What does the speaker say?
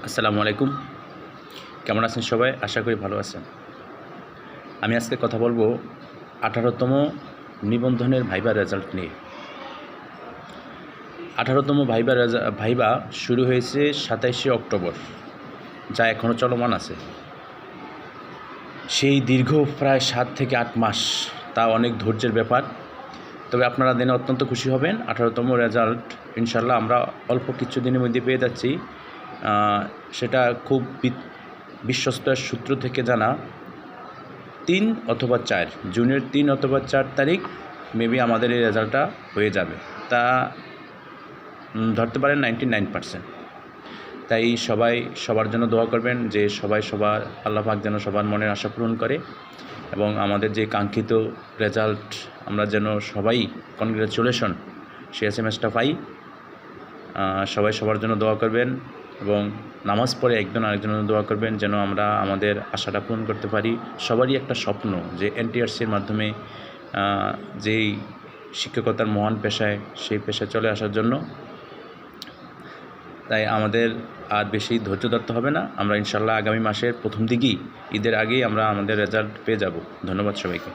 আসসালামু আলাইকুম। কেমন আছেন সবাই? আশা করি ভালো আছেন। আমি আজকে কথা বলবো 18তম নিবন্ধনের ভাইবা রেজাল্ট নিয়ে। 18তম ভাইবা শুরু হয়েছে 27শে অক্টোবর, যা এখনও চলমান আছে। সেই দীর্ঘ প্রায় 7 থেকে 8 মাস, তা অনেক ধৈর্যের ব্যাপার। তবে আপনারা জেনে অত্যন্ত খুশি হবেন, 18তম রেজাল্ট ইনশাল্লাহ আমরা অল্প কিছু দিনের মধ্যে পেয়ে যাচ্ছি। সেটা খুব বিশ্বস্ত সূত্র থেকে জানা, 3 অথবা 4 জুনের 3 অথবা 4 তারিখ মেবি আমাদের এই রেজাল্টটা হয়ে যাবে। তা ধরতে পারেন 99%। তাই সবাই সবার জন্য দোয়া করবেন যে সবার আল্লাহ পাক যেন সবার মনের আশা পূরণ করে এবং আমাদের যে কাঙ্ক্ষিত রেজাল্ট আমরা যেন সবাই কনগ্রাচুলেশন সে এসএমএসটা পাই। সবাই সবার জন্য দোয়া করবেন এবং নামাজ পড়ে একজন আরেকজনের দোয়া করবেন যেন আমরা আমাদের আশাটা পূরণ করতে পারি। সবারই একটা স্বপ্ন যে এনটিআরসির মাধ্যমে যেই শিক্ষকতার মহান পেশায় সেই পেশায় চলে আসার জন্য। তাই আমাদের আর বেশি ধৈর্য ধরতে হবে না। আমরা ইনশাল্লাহ আগামী মাসের প্রথম দিকেই, ঈদের আগেই আমরা আমাদের রেজাল্ট পেয়ে যাব। ধন্যবাদ সবাইকে।